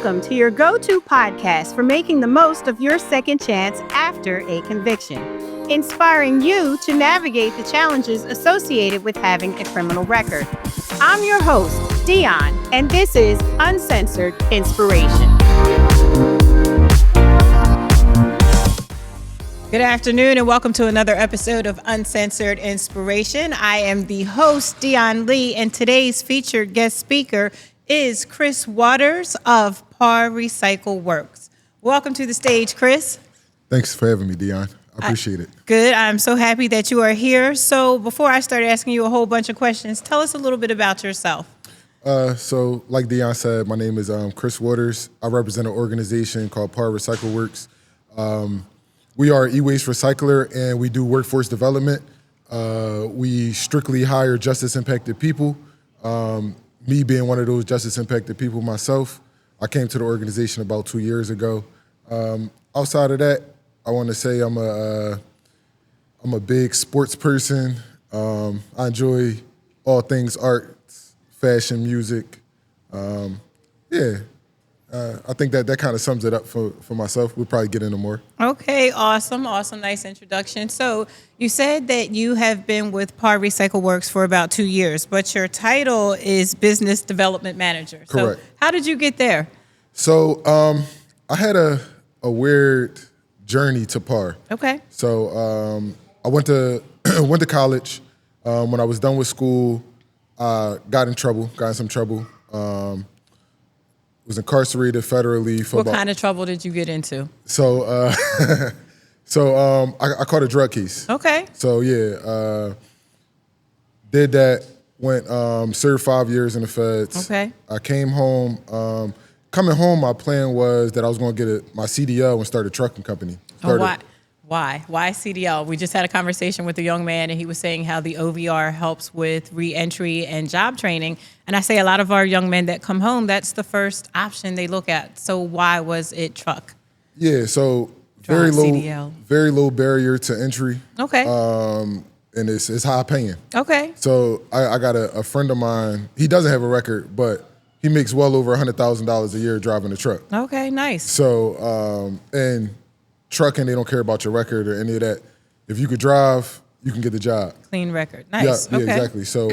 Welcome to your go-to podcast for making the most of your second chance after a conviction, inspiring you to navigate the challenges associated with having a criminal record. I'm your host, Dion, and this is Uncensored Inspiration. Good afternoon and welcome to another episode of Uncensored Inspiration. I am the host, Dion Lee, and today's featured guest speaker is Chris Waters of Par Recycle Works. Welcome to the stage, Chris. Thanks for having me, Dion. I appreciate it. Good. I'm so happy that you are here. So before I start asking you a whole bunch of questions, tell us a little bit about yourself. So like Dion said, my name is Chris Waters. I represent an organization called Par Recycle Works. We are an e-waste recycler and we do workforce development. We strictly hire justice-impacted people. Me being one of those justice-impacted people myself, I came to the organization about 2 years ago. Outside of that, I want to say I'm a big sports person. I enjoy all things arts, fashion, music. I think that kind of sums it up for myself. We'll probably get into more. Okay, awesome. Nice introduction. So you said that you have been with Par Recycle Works for about 2 years, but your title is Business Development Manager. Correct. So how did you get there? So I had a weird journey to Par. Okay. So I went to college. When I was done with school, I got in some trouble. Was incarcerated federally for What kind of trouble did you get into? So I caught a drug case. Okay. So did that, went served 5 years in the feds. Okay. I came home. Coming home, my plan was that I was going to get my CDL and start a trucking company. Why CDL? We just had a conversation with a young man, and he was saying how the OVR helps with reentry and job training. And I say a lot of our young men that come home, that's the first option they look at. So why was it truck? Yeah, so very low barrier to entry. Okay. And it's high paying. Okay. So I got a friend of mine. He doesn't have a record, but he makes well over $100,000 a year driving a truck. Okay, nice. So and trucking, they don't care about your record or any of that. If you could drive, you can get the job. Clean record. Nice. Yeah, okay. Exactly. So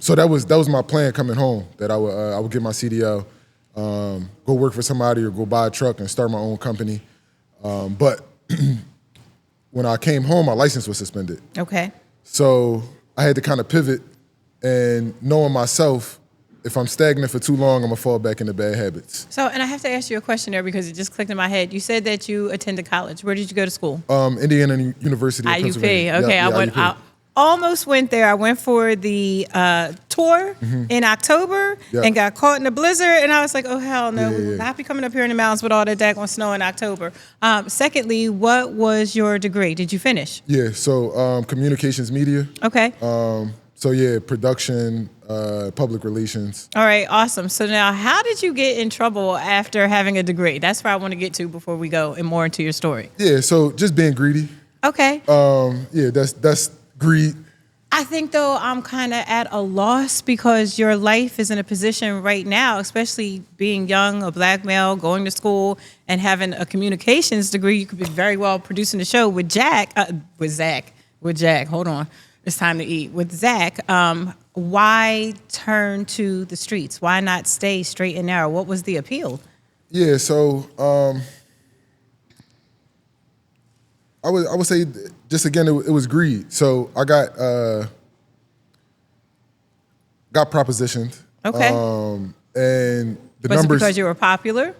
so that was my plan coming home, that I would get my CDL, go work for somebody or go buy a truck and start my own company. But when I came home, my license was suspended. Okay. So I had to kind of pivot, and knowing myself, if I'm stagnant for too long, I'm gonna fall back into bad habits. So, and I have to ask you a question there because it just clicked in my head. You said that you attended college. Where did you go to school? Indiana University of Pennsylvania. IUP. Okay, IUP. I almost went there. I went for the tour in October and got caught in a blizzard. And I was like, oh, hell no, we will not be coming up here in the mountains with all that daggone snow in October. Secondly, what was your degree? Did you finish? Yeah, so communications media. Okay. Production, public relations. All right, awesome. So now, how did you get in trouble after having a degree? That's where I want to get to before we go and more into your story. Yeah, so just being greedy. Okay. That's greed. I think, though, I'm kind of at a loss because your life is in a position right now, especially being young, a black male, going to school, and having a communications degree. You could be very well producing the show with Jack. Hold on. It's time to eat. With Zach, why turn to the streets? Why not stay straight and narrow? What was the appeal? Yeah, so I would say just again it was greed. So I got propositioned. Okay. And the was numbers. it because you were popular?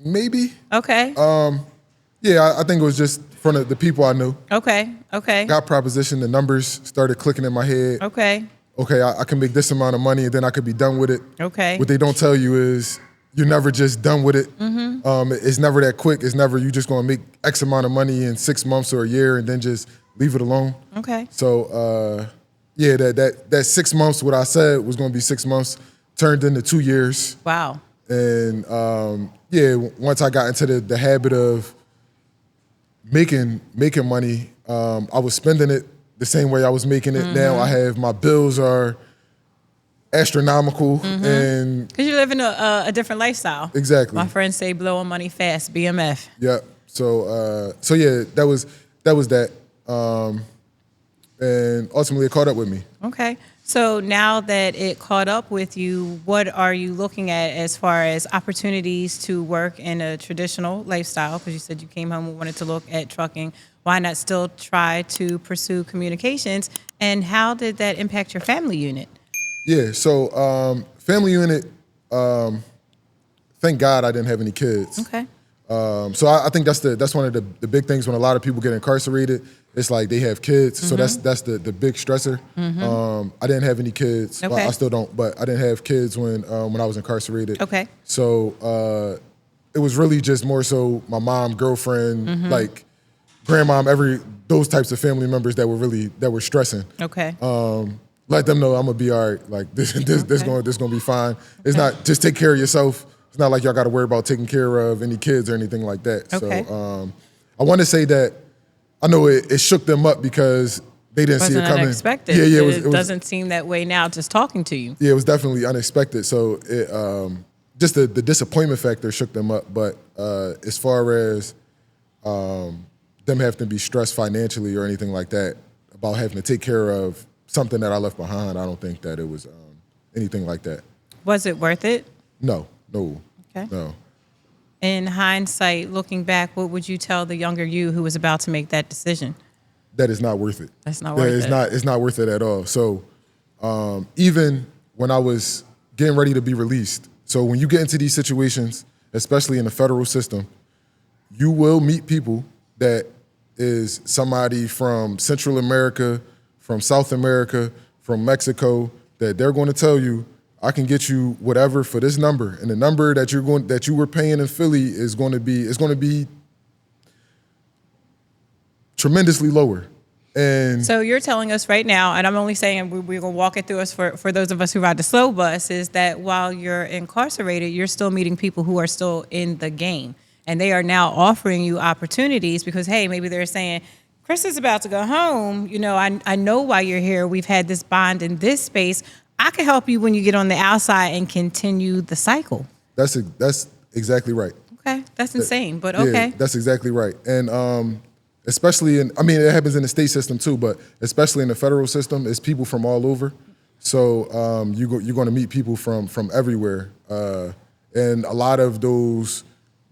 Maybe. Okay. I think it was just from the people I knew. Okay. Got propositioned. The numbers started clicking in my head. Okay, I can make this amount of money and then I could be done with it. Okay. What they don't tell you is you're never just done with it. Mm-hmm. It's never that quick. It's never you just going to make X amount of money in 6 months or a year and then just leave it alone. Okay. So, that 6 months, what I said was going to be 6 months, turned into 2 years. Wow. And, once I got into the habit of making money, I was spending it the same way I was making it. Now I have my bills are astronomical, and Because you live in a different lifestyle. exactly. My friends say blowing money fast, BMF. Yeah. So yeah, that was that. And ultimately, it caught up with me. Okay. So now that it caught up with you, what are you looking at as far as opportunities to work in a traditional lifestyle? Because you said you came home and wanted to look at trucking. Why not still try to pursue communications? And how did that impact your family unit? Yeah. So family unit. Thank God I didn't have any kids. Okay. So I think that's one of the big things when a lot of people get incarcerated. It's like they have kids, so that's the big stressor. I didn't have any kids. Okay. Well, I still don't, but I didn't have kids when I was incarcerated. Okay. So it was really just more so my mom, girlfriend, like grandmom, those types of family members that were stressing. Okay. Let them know I'm gonna be all right. Like this gonna be fine. It's not just take care of yourself. It's not like y'all got to worry about taking care of any kids or anything like that. Okay. So I want to say that I know it shook them up because they didn't see it coming. Unexpected. Yeah, It doesn't seem that way now just talking to you. Yeah, it was definitely unexpected. So it, just the disappointment factor shook them up. But as far as them having to be stressed financially or anything like that about having to take care of something that I left behind, I don't think that it was anything like that. Was it worth it? No. Okay. No. In hindsight, looking back, what would you tell the younger you who was about to make that decision? That is not worth it. That's not worth it. It's not worth it at all. So even when I was getting ready to be released, so when you get into these situations, especially in the federal system, you will meet people that is somebody from Central America, from South America, from Mexico, that they're going to tell you, I can get you whatever for this number, and the number that you were paying in Philly is going to be tremendously lower. And so you're telling us right now, and I'm only saying we're going to walk it through us for those of us who ride the slow bus, is that while you're incarcerated, you're still meeting people who are still in the game, and they are now offering you opportunities because, hey, maybe they're saying, Chris is about to go home. You know, I know why you're here. We've had this bond in this space. I can help you when you get on the outside and continue the cycle. That's exactly right. Okay, that's insane, but okay. Yeah, that's exactly right. And especially it happens in the state system too, but especially in the federal system, it's people from all over. So you're going to meet people from everywhere. And a lot of those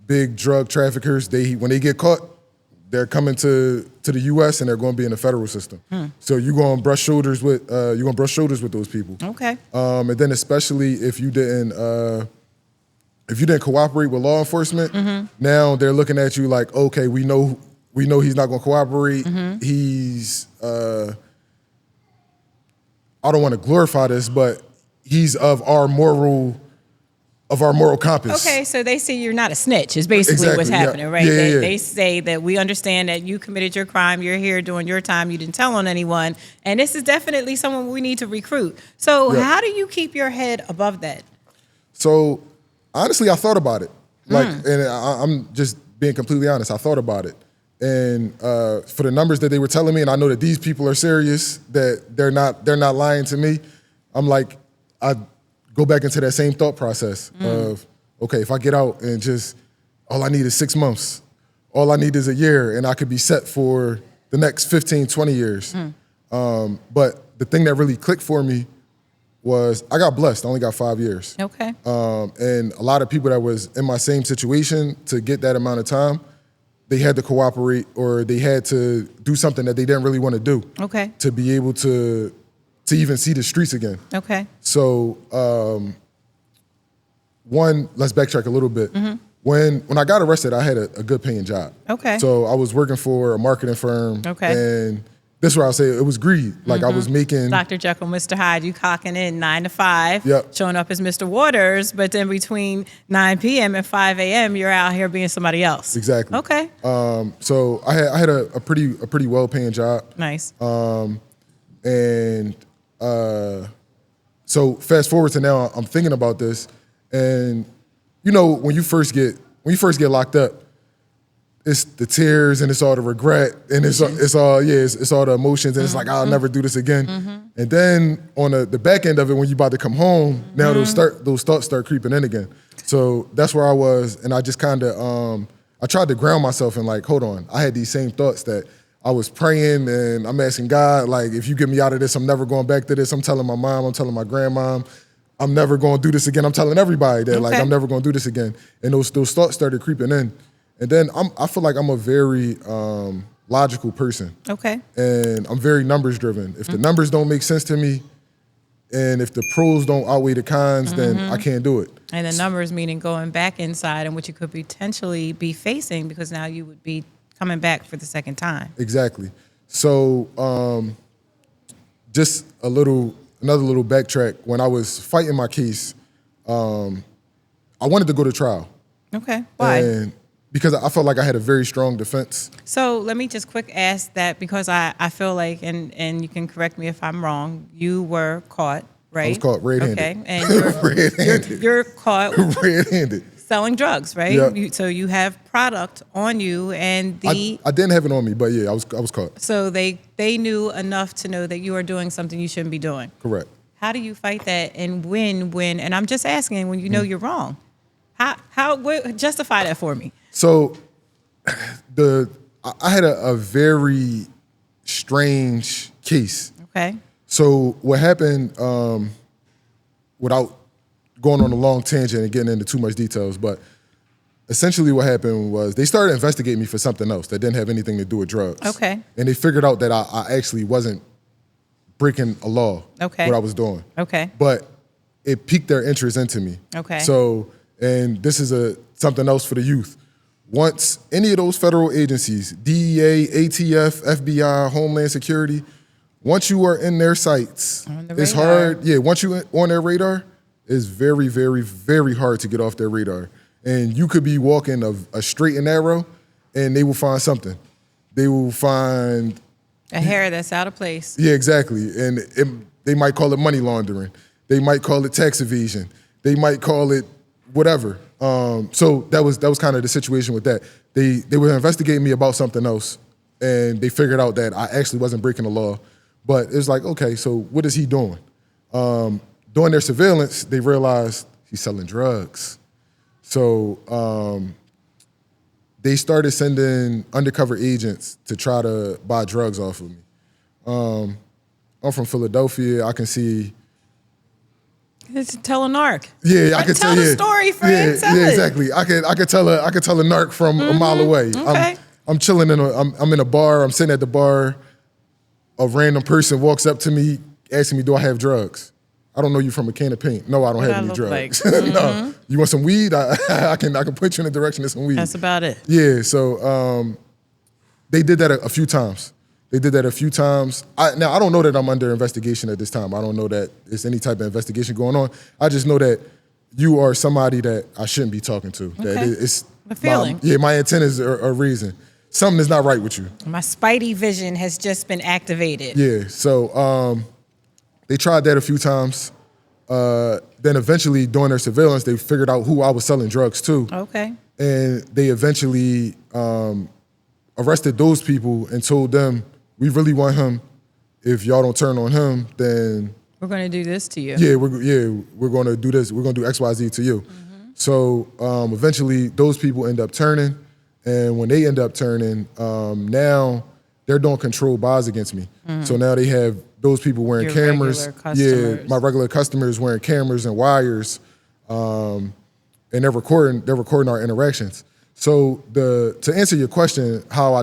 big drug traffickers, when they get caught, they're coming to the U.S. and they're going to be in the federal system. So you're going to brush shoulders with those people. Okay. And then especially if you didn't cooperate with law enforcement, now they're looking at you like, okay, we know he's not going to cooperate. He's I don't want to glorify this, but he's of our moral compass. Okay, so they say you're not a snitch is basically what's happening, right? Yeah. They say that we understand that you committed your crime, you're here doing your time, you didn't tell on anyone, and this is definitely someone we need to recruit. So how do you keep your head above that? So honestly, I thought about it. And I'm just being completely honest, I thought about it. And for the numbers that they were telling me, and I know that these people are serious, that they're not lying to me, I'm like, I go back into that same thought process of, okay, if I get out and just, all I need is 6 months, all I need is a year, and I could be set for the next 15, 20 years. But the thing that really clicked for me was I got blessed. I only got 5 years. Okay. And a lot of people that was in my same situation, to get that amount of time, they had to cooperate or they had to do something that they didn't really want to do. Okay. To be able to even see the streets again. Okay. So let's backtrack a little bit. When I got arrested, I had a good paying job. Okay. So I was working for a marketing firm. Okay. And this is where I'll say it was greed. Like I was making Dr. Jekyll, Mr. Hyde, you cocking in 9 to 5, Yep. showing up as Mr. Waters, but then between 9 p.m. and 5 a.m., you're out here being somebody else. Exactly. Okay. So I had a pretty well paying job. Nice. And so fast forward to now, I'm thinking about this, and you know when you first get locked up, it's the tears and it's all the regret and it's all the emotions and it's like I'll never do this again. And then on the back end of it, when you're about to come home, now those thoughts start creeping in again. So that's where I was, and I just kind of I tried to ground myself and like, hold on, I had these same thoughts that I was praying and I'm asking God, like, if you get me out of this, I'm never going back to this. I'm telling my mom, I'm telling my grandmom, I'm never going to do this again. I'm telling everybody that like I'm never going to do this again. And those thoughts started creeping in. And then I feel like I'm a very logical person. Okay. And I'm very numbers driven. If the numbers don't make sense to me, and if the pros don't outweigh the cons, then I can't do it. And the numbers meaning going back inside and what you could potentially be facing because now you would be coming back for the second time. Exactly. So just another little backtrack. When I was fighting my case, I wanted to go to trial. Okay. Why? And because I felt like I had a very strong defense. So let me just quick ask that because I feel like, and you can correct me if I'm wrong, you were caught, right? I was caught red-handed. Okay, and you're caught red-handed selling drugs, right? Yep. So you have product on you, and I didn't have it on me, but yeah, I was caught. So they knew enough to know that you are doing something you shouldn't be doing. Correct. How do you fight that, and when? And I'm just asking, when you know you're wrong, how justify that for me? So I had a very strange case. Okay. So what happened, without going on a long tangent and getting into too much details, but essentially what happened was they started investigating me for something else that didn't have anything to do with drugs. Okay. And they figured out that I actually wasn't breaking a law. Okay. What I was doing. Okay. But it piqued their interest into me. Okay. So, and this is something else for the youth. Once any of those federal agencies, DEA, ATF, FBI, Homeland Security, once you are in their sights, it's hard. Yeah, once you on their radar, it's very, very, very hard to get off their radar. And you could be walking a straight and narrow, and they will find something. They will find a hair that's out of place. Yeah, exactly. And they might call it money laundering. They might call it tax evasion. They might call it whatever. So that was kind of the situation with that. They were investigating me about something else, and they figured out that I actually wasn't breaking the law. But it's like, okay, so what is he doing? During their surveillance, they realized he's selling drugs. So they started sending undercover agents to try to buy drugs off of me. I'm from Philadelphia. I can see. Tell a narc. Yeah, I could tell the story, friend. Yeah, exactly. I could tell a narc from a mile away. Okay. I'm chilling I'm in a bar. I'm sitting at the bar. A random person walks up to me, asking me, "Do I have drugs?" I don't know you from a can of paint. No, I don't have any drugs. Like? No. You want some weed? I can point you in the direction of some weed. That's about it. Yeah. So they did that a few times. Now, I don't know that I'm under investigation at this time. I don't know that there's any type of investigation going on. I just know that you are somebody that I shouldn't be talking to. Okay. That it's a feeling. My antennas are a reason. Something is not right with you. My spidey vision has just been activated. Yeah. So they tried that a few times. Then eventually, during their surveillance, they figured out who I was selling drugs to. Okay. And they eventually arrested those people and told them, "We really want him. If y'all don't turn on him, then we're going to do this to you." Yeah, we're going to do this. We're going to do X, Y, Z to you. Mm-hmm. So eventually, those people end up turning, and when they end up turning, now they're doing controlled buys against me. Mm-hmm. So now they have those people wearing Your cameras. regular My regular customers wearing cameras and wires, and they're recording our interactions. So to answer your question, how I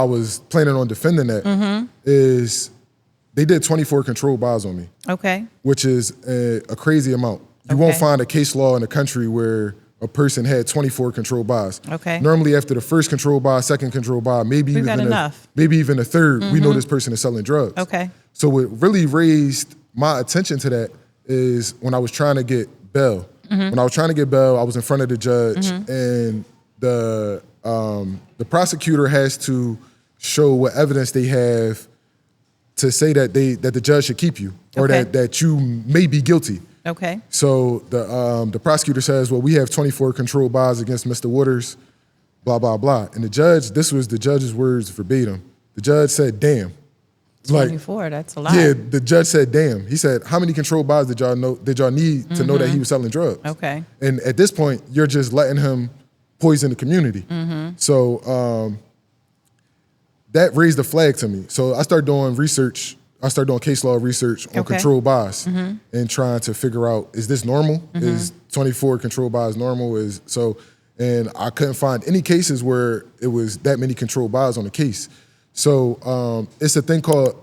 was planning on defending that is they did 24 controlled buys on me. Okay. Which is a crazy amount. You won't find a case law in the country where a person had 24 controlled buys. Okay. Normally after the first controlled buy, second controlled buy, maybe even a third, we know this person is selling drugs. Okay. So what really raised my attention to that is when I was trying to get bail. When I was trying to get bail, I was in front of the judge and the prosecutor has to show what evidence they have to say that the judge should keep you or that you may be guilty. Okay. So the prosecutor says, well, we have 24 controlled buys against Mr. Waters. blah, blah, blah. And the judge, this was the judge's words verbatim. The judge said, damn. 24, that's a lot. Yeah, the judge said, damn. He said, how many controlled buys did y'all need to know that he was selling drugs? Okay. And at this point, you're just letting him poison the community. So that raised a flag to me. So I started doing research. I started doing case law research on controlled buys and trying to figure out, is this normal? Is 24 controlled buys normal? And I couldn't find any cases where it was that many controlled buys on the case. So it's a thing called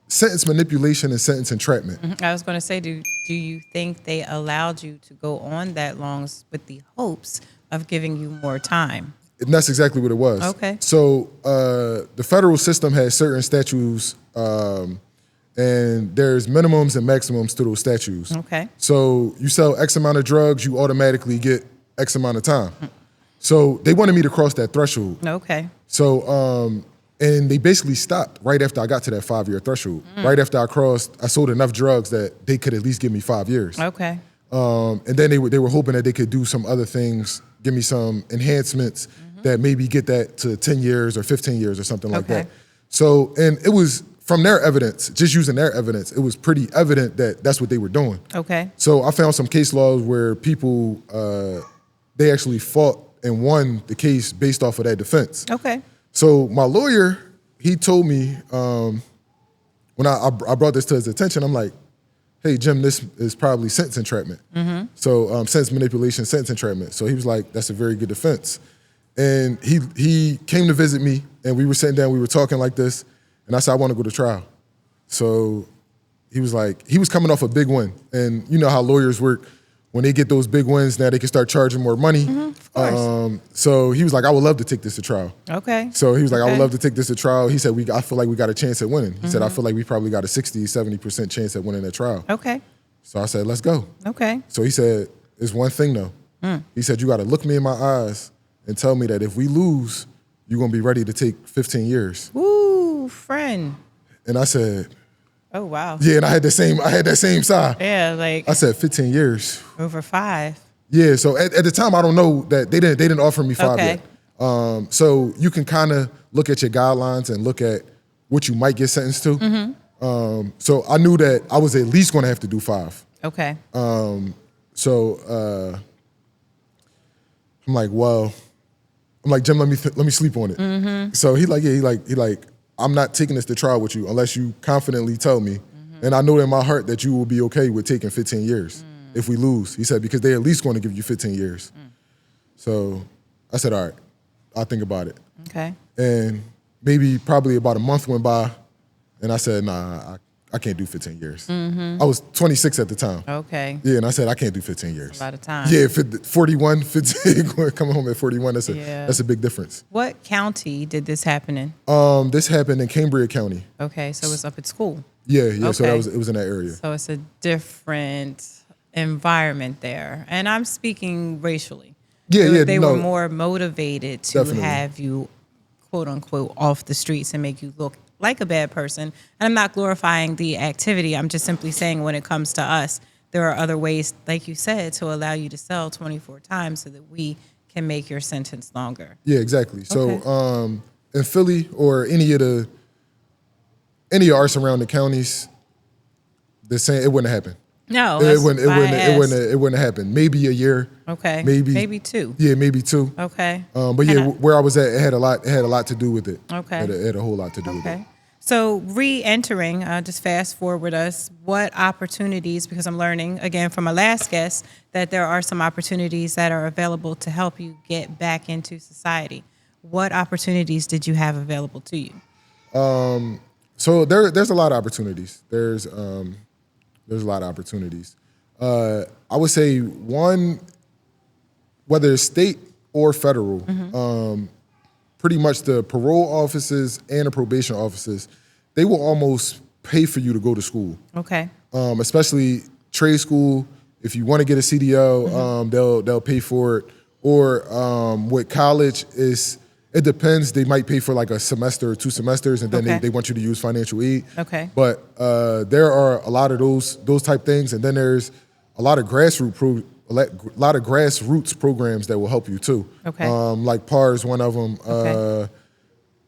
sentence manipulation and sentence entrapment. I was going to say, do you think they allowed you to go on that long with the hopes of giving you more time? And that's exactly what it was. Okay. So the federal system has certain statutes, and there's minimums and maximums to those statutes. Okay. So you sell X amount of drugs, you automatically get X amount of time. So they wanted me to cross that threshold. Okay. So, and they basically stopped right after I got to that 5-year threshold. Right after I sold enough drugs that they could at least give me 5 years. Okay. And then they were hoping that they could do some other things, give me some enhancements that maybe get that to 10 years or 15 years or something like that. So, and it was from their evidence, just using their evidence, it was pretty evident that that's what they were doing. Okay. So I found some case laws where people, they actually fought and won the case based off of that defense. Okay. So my lawyer, he told me, when I brought this to his attention, I'm like, hey, Jim, this is probably sentence entrapment. So sentence manipulation, sentence entrapment. So he was like, that's a very good defense. And he came to visit me, and we were sitting down, we were talking like this, and I said, I want to go to trial. So he was like, he was coming off a big win. And you know how lawyers work. When they get those big wins, now they can start charging more money. Of course. So he was like, I would love to take this to trial. Okay. So he was like, I would love to take this to trial. He said, I feel like we got a chance at winning. He said, I feel like we probably got a 60, 70% chance at winning that trial. Okay. So I said, let's go. Okay. So he said, it's one thing though. He said, you got to look me in my eyes and tell me that if we lose, you're going to be ready to take 15 years. Woo, friend. And I said, oh, wow. yeah, and I had that same side. Yeah, like I said 15 years. over 5. Yeah, so at the time, I don't know that they didn't offer me 5 Okay. yet. So you can kind of look at your guidelines and look at what you might get sentenced to. So I knew that I was at least going to have to do 5. Okay. So I'm like, Jim, let me sleep on it. So he like, I'm not taking this to trial with you unless you confidently tell me. And I know in my heart that you will be okay with taking 15 years if we lose. He said, because they're at least going to give you 15 years. So I said, all right, I'll think about it. Okay. And probably about a month went by, and I said, nah, I can't do 15 years. I was 26 at the time. Okay. Yeah, and I said, I can't do 15 years. A lot of time. Yeah, 41, 15, coming home at 41, that's a big difference. What county did this happen in? This happened in Cambria County. Okay, so it's up at school. Yeah, so Okay. it was in that area. So it's a different environment there. And I'm speaking racially. They were more motivated to Definitely. have you, quote unquote, off the streets and make you look like a bad person. And I'm not glorifying the activity. I'm just simply saying when it comes to us, there are other ways, like you said, to allow you to sell 24 times so that we can make your sentence longer. Yeah, exactly. Okay. So in Philly or any of our surrounding counties, they're saying it wouldn't happen. No, It wouldn't happen. Maybe a year. Okay. Maybe 2. Yeah, maybe 2. Okay. But yeah, where I was at, it had a lot to do with it. Okay. It had a whole lot to do with it. Okay. So re-entering, just fast forward us, what opportunities, because I'm learning, again, from my last guest, that there are some opportunities that are available to help you get back into society. What opportunities did you have available to you? So there's a lot of opportunities. There's a lot of opportunities. I would say one, whether it's state or federal, pretty much the parole offices and the probation offices, they will almost pay for you to go to school. Okay. Especially trade school. If you want to get a CDL, they'll pay for it. Or with college, it depends. They might pay for like a semester or 2 semesters, and then they want you to use financial aid. Okay. But there are a lot of those type things, and then there's a lot of grassroots lot of grassroots programs that will help you too. Okay. Like PAR is one of them. Okay.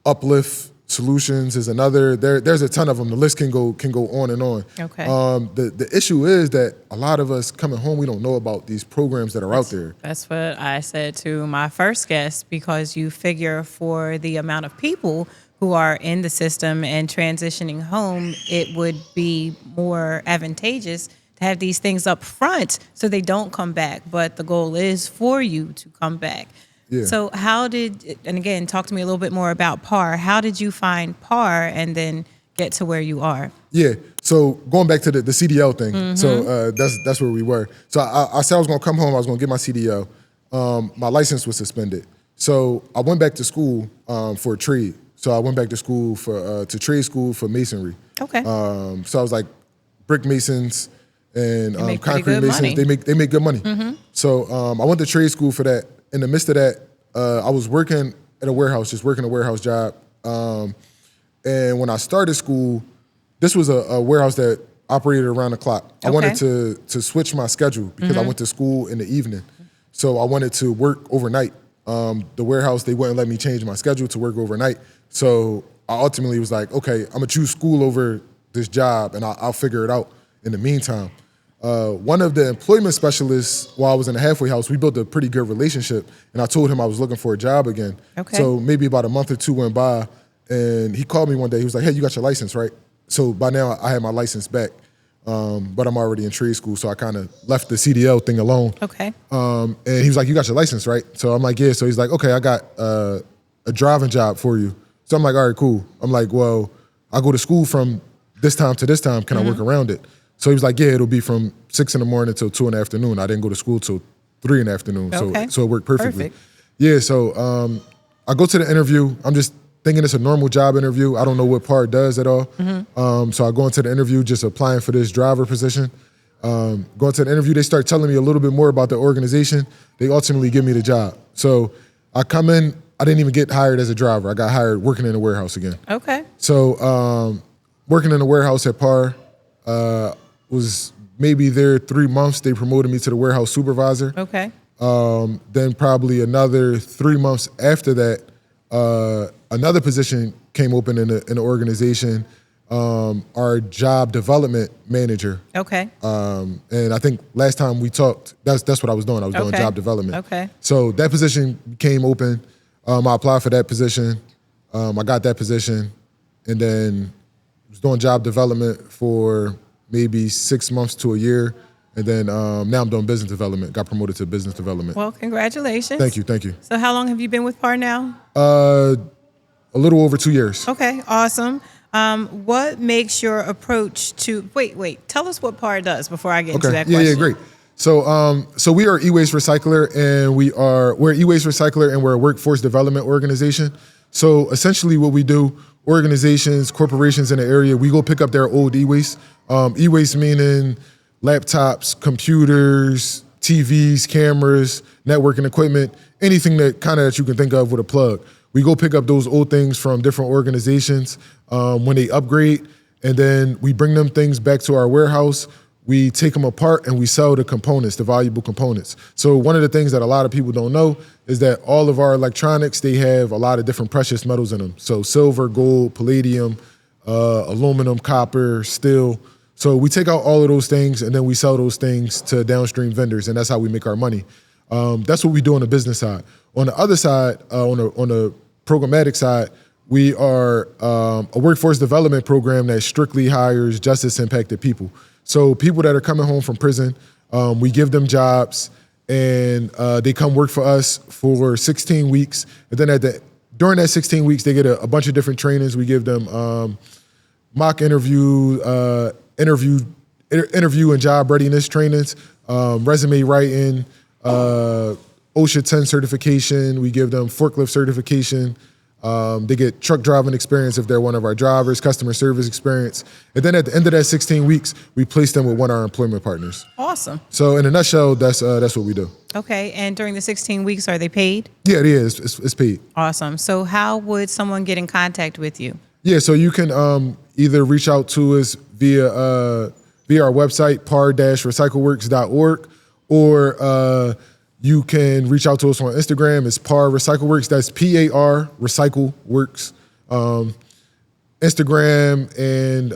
Uplift Solutions is another. There's a ton of them. The list can go on and on. Okay. The issue is that a lot of us coming home, we don't know about these programs that are out there. That's what I said to my first guest, because you figure for the amount of people who are in the system and transitioning home, it would be more advantageous to have these things up front so they don't come back. But the goal is for you to come back. Yeah. So and again, talk to me a little bit more about PAR. How did you find PAR and then get to where you are? Yeah. So going back to the CDL thing. So that's where we were. So I said I was going to come home. I was going to get my CDL. My license was suspended. So I went back to school for a trade. So I went back to school to trade school for masonry. Okay. So I was like brick masons and concrete masons. Money. They make good money. So I went to trade school for that. In the midst of that, I was working at a warehouse, just working a warehouse job. And when I started school, this was a warehouse that operated around the clock. Okay. I wanted to switch my schedule because I went to school in the evening. So I wanted to work overnight. The warehouse, they wouldn't let me change my schedule to work overnight. So I ultimately was like, okay, I'm gonna choose school over this job and I'll figure it out in the meantime. One of the employment specialists, while I was in the halfway house, we built a pretty good relationship, and I told him I was looking for a job again. Okay. So maybe about a month or two went by, and he called me one day. He was like, hey, you got your license, right? So by now I had my license back, but I'm already in trade school, so I kind of left the CDL thing alone. Okay. And he was like, you got your license, right? So I'm like, yeah. So he's like, okay, I got a driving job for you. So I'm like, all right, cool. I'm like, well, I go to school from this time to this time. Can I work around it? So he was like, yeah, it'll be from 6 in the morning till 2 in the afternoon. I didn't go to school till 3 in the afternoon. Okay. So it worked perfectly. Perfect. Yeah, so I go to the interview. I'm just thinking it's a normal job interview. I don't know what PAR does at all. So I go into the interview just applying for this driver position. Going to the interview, they start telling me a little bit more about the organization. They ultimately give me the job. So I come in, I didn't even get hired as a driver. I got hired working in a warehouse again. Okay. So working in a warehouse at PAR, was maybe there 3 months. They promoted me to the warehouse supervisor. Okay. Then probably another 3 months after that, another position came open in the organization, our job development manager. Okay. And I think last time we talked, that's what I was doing. I was doing job development. Okay. So that position came open. I applied for that position. I got that position, and then was doing job development for maybe 6 months to a year. And then now I'm doing business development. Got promoted to business development. Well, congratulations. Thank you. So how long have you been with PAR now? A little over 2 years. Okay, awesome. What makes your approach to, wait, tell us what PAR does before I get into that question. Yeah, great. So we are e-waste recycler, and we're e-waste recycler, and we're a workforce development organization. So essentially what we do, organizations, corporations in the area, we go pick up their old e-waste. E-waste meaning laptops, computers, TVs, cameras, networking equipment, anything that you can think of with a plug. We go pick up those old things from different organizations when they upgrade, and then we bring them things back to our warehouse. We take them apart and we sell the components, the valuable components. So one of the things that a lot of people don't know is that all of our electronics, they have a lot of different precious metals in them. So silver, gold, palladium, aluminum, copper, steel. So we take out all of those things and then we sell those things to downstream vendors, and that's how we make our money. That's what we do on the business side. On the other side, on the programmatic side, we are a workforce development program that strictly hires justice impacted people. So people that are coming home from prison, we give them jobs, and they come work for us for 16 weeks. And then during that 16 weeks, they get a bunch of different trainings. We give them mock interview and job readiness trainings, resume writing, OSHA 10 certification. We give them forklift certification. They get truck driving experience if they're one of our drivers, customer service experience. And then at the end of that 16 weeks, we place them with one of our employment partners. Awesome. So in a nutshell, that's what we do. Okay, and during the 16 weeks, are they paid? Yeah, it is. It's paid. Awesome. So how would someone get in contact with you? Yeah, so you can either reach out to us via our website, par-recycleworks.org, or you can reach out to us on Instagram. It's PAR Recycle Works. That's PAR Recycle Works. Instagram and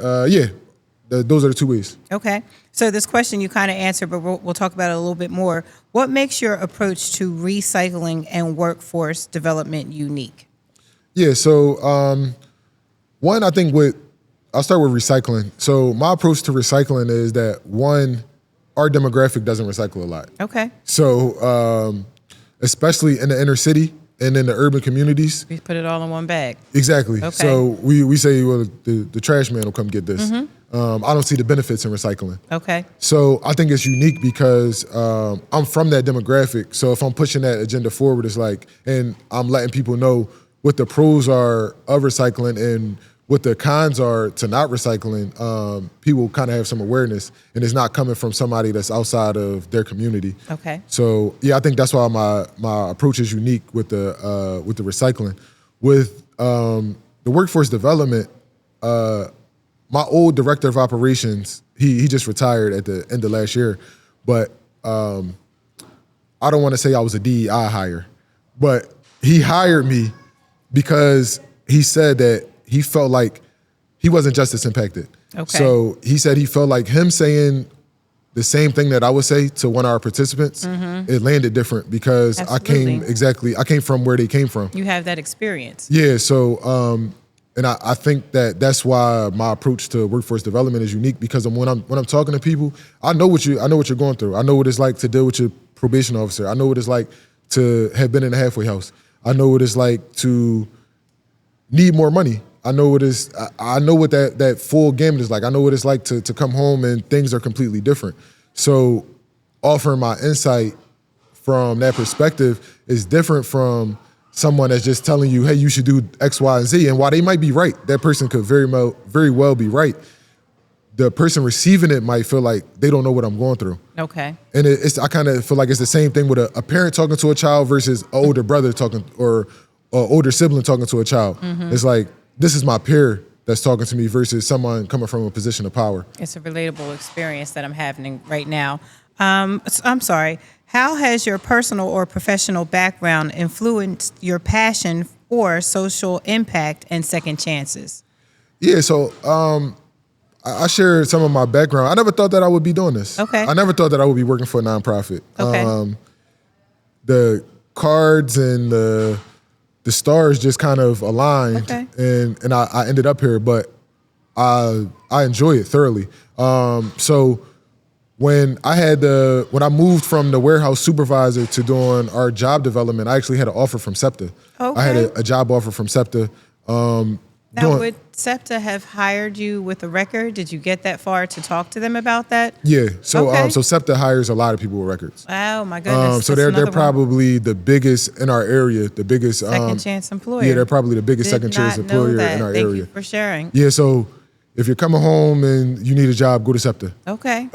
those are the two ways. Okay. So this question you kind of answered, but we'll talk about it a little bit more. What makes your approach to recycling and workforce development unique? Yeah, so one, I think I'll start with recycling. So my approach to recycling is that, one, our demographic doesn't recycle a lot. Okay. So especially in the inner city and in the urban communities. We put it all in one bag. Exactly. Okay. So we say, well, the trash man will come get this. Mm-hmm. I don't see the benefits in recycling. Okay. So I think it's unique because I'm from that demographic. So if I'm pushing that agenda forward, it's like, and I'm letting people know what the pros are of recycling and what the cons are to not recycling, people kind of have some awareness, and it's not coming from somebody that's outside of their community. Okay. So yeah, I think that's why my approach is unique with the recycling. With the workforce development, my old director of operations, he just retired at the end of last year, but I don't want to say I was a DEI hire, but he hired me because he said that he felt like he wasn't justice impacted. Okay. So he said he felt like him saying the same thing that I would say to one of our participants, it landed different because Absolutely. I came from where they came from. You have that experience. Yeah, so and I think that's why my approach to workforce development is unique, because when I'm talking to people, I know what you're going through. I know what it's like to deal with your probation officer. I know what it's like to have been in a halfway house. I know what it's like to need more money. I know what that full gamut is like. I know what it's like to come home and things are completely different. So offering my insight from that perspective is different from someone that's just telling you, hey, you should do X, Y, and Z. And while they might be right, that person could very well be right. The person receiving it might feel like they don't know what I'm going through. Okay. And I kind of feel like it's the same thing with a parent talking to a child versus an older brother talking, or an older sibling talking to a child. Mm-hmm. It's like, this is my peer that's talking to me versus someone coming from a position of power. It's a relatable experience that I'm having right now. I'm sorry. How has your personal or professional background influenced your passion for social impact and second chances? Yeah, so I shared some of my background. I never thought that I would be doing this. Okay. I never thought that I would be working for a nonprofit. Okay. The cards and the stars just kind of aligned, okay. and I ended up here, but I enjoy it thoroughly. So when I moved from the warehouse supervisor to doing our job development, I actually had an offer from SEPTA. Okay. I had a job offer from SEPTA. Now, would SEPTA have hired you with a record? Did you get that far to talk to them about that? Yeah. So okay. So SEPTA hires a lot of people with records. Oh my goodness. So they're probably the biggest in our area, the biggest second chance employer. Yeah, they're probably the biggest second chance employer in our area. Thank you for sharing. Yeah. So if you're coming home and you need a job, go to SEPTA. Okay.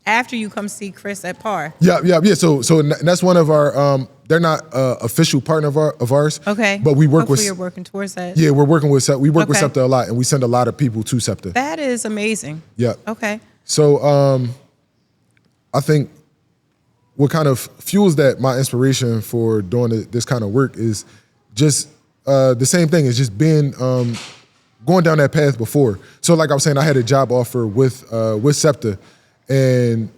After you come see Chris at PAR. Yeah. So that's one of our. They're not official partner of ours. Okay. But we work Hopefully with. You're working towards that. Yeah, we're working with. We work with Okay. SEPTA a lot, and we send a lot of people to SEPTA. That is amazing. Yeah. Okay. So I think what kind of fuels my inspiration for doing this kind of work is just the same thing. It's just being going down that path before. So like I was saying, I had a job offer with SEPTA, and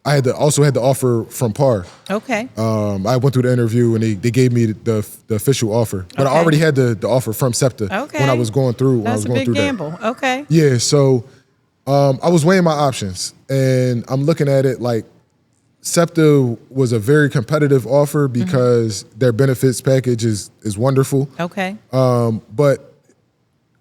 I also had the offer from PAR. Okay. I went through the interview and they gave me the official offer, but I already had the offer from SEPTA Okay. when I was going through. That's a big gamble. Okay. Yeah. So I was weighing my options, and I'm looking at it like SEPTA was a very competitive offer because their benefits package is wonderful. Okay. But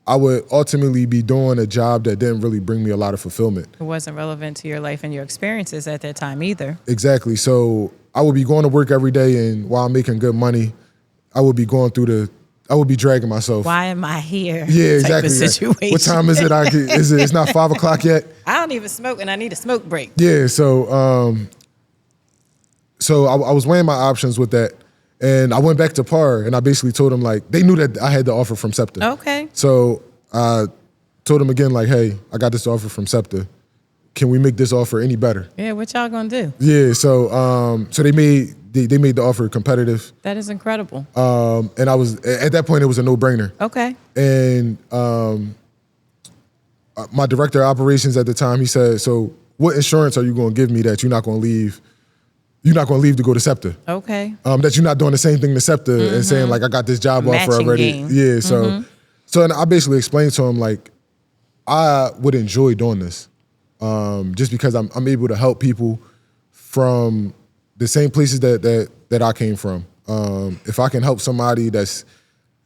I would ultimately be doing a job that didn't really bring me a lot of fulfillment. It wasn't relevant to your life and your experiences at that time either. Exactly. So I would be going to work every day, and while I'm making good money, I would be dragging myself. Why am I here? Yeah, exactly. Situation. What time is it? It's not 5 o'clock yet. I don't even smoke, and I need a smoke break. Yeah. So I was weighing my options with that. And I went back to PAR, and I basically told them, like, they knew that I had the offer from SEPTA. Okay. So I told them again, like, hey, I got this offer from SEPTA. can we make this offer any better? Yeah, what y'all gonna do? Yeah, so they made the offer competitive. That is incredible. And I was at that point, it was a no-brainer. Okay. And my director of operations at the time, he said, "So what insurance are you going to give me that you're not going to leave? You're not going to leave to go to SEPTA? Okay. That you're not doing the same thing to SEPTA and saying like I got this job offer already." Game. Yeah. So and I basically explained to him like I would enjoy doing this, just because I'm able to help people from the same places that I came from. If I can help somebody that's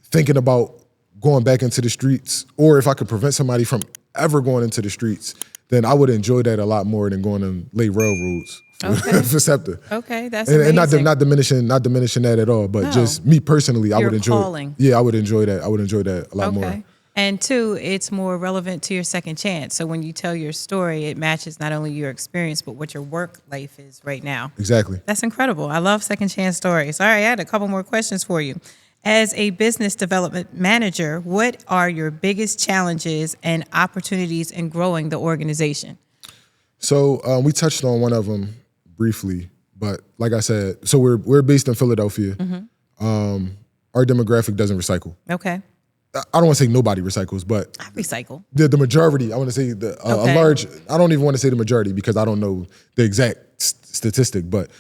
thinking about going back into the streets, or if I could prevent somebody from ever going into the streets, then I would enjoy that a lot more than going and lay railroads for SEPTA. Okay, that's and amazing. not diminishing that at all, but just me personally, I would enjoy. Calling. Yeah, I would enjoy that. I would enjoy that a lot more. And two, it's more relevant to your second chance. So when you tell your story, it matches not only your experience, but what your work life is right now. Exactly. That's incredible. I love second chance stories. All right, I had a couple more questions for you. As a business development manager, what are your biggest challenges and opportunities in growing the organization? So we touched on one of them briefly, but like I said, so we're based in Philadelphia. Our demographic doesn't recycle. Okay. I don't want to say nobody recycles, but I recycle. The majority. I want to say a large. I don't even want to say the majority because I don't know the exact statistic, but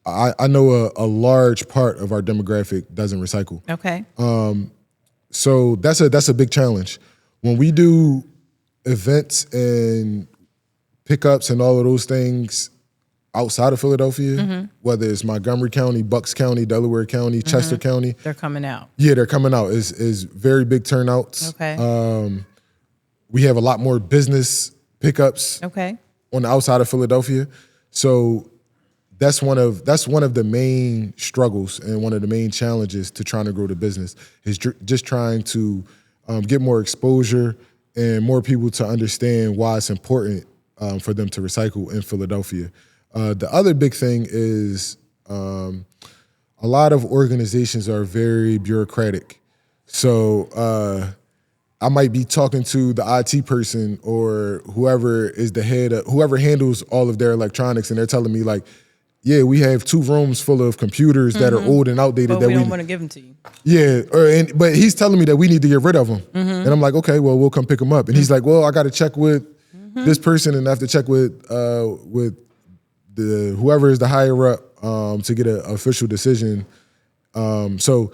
I know a large part of our demographic doesn't recycle. Okay. So that's a big challenge. When we do events and pickups and all of those things outside of Philadelphia, whether it's Montgomery County, Bucks County, Delaware County, Chester County, they're coming out. Yeah, they're coming out. Is very big turnouts. Okay. We have a lot more business pickups. Okay. On the outside of Philadelphia, so that's one of the main struggles and one of the main challenges to trying to grow the business is just trying to get more exposure and more people to understand why it's important for them to recycle in Philadelphia. The other big thing is a lot of organizations are very bureaucratic. So I might be talking to the IT person or whoever is the head of, whoever handles all of their electronics, and they're telling me like, yeah, we have 2 rooms full of computers that are old and outdated. But that we don't want to give them to you. Yeah, but he's telling me that we need to get rid of them. And I'm like, okay, well, we'll come pick them up. And he's like, well, I got to check with this person and I have to check with the whoever is the higher up to get an official decision. So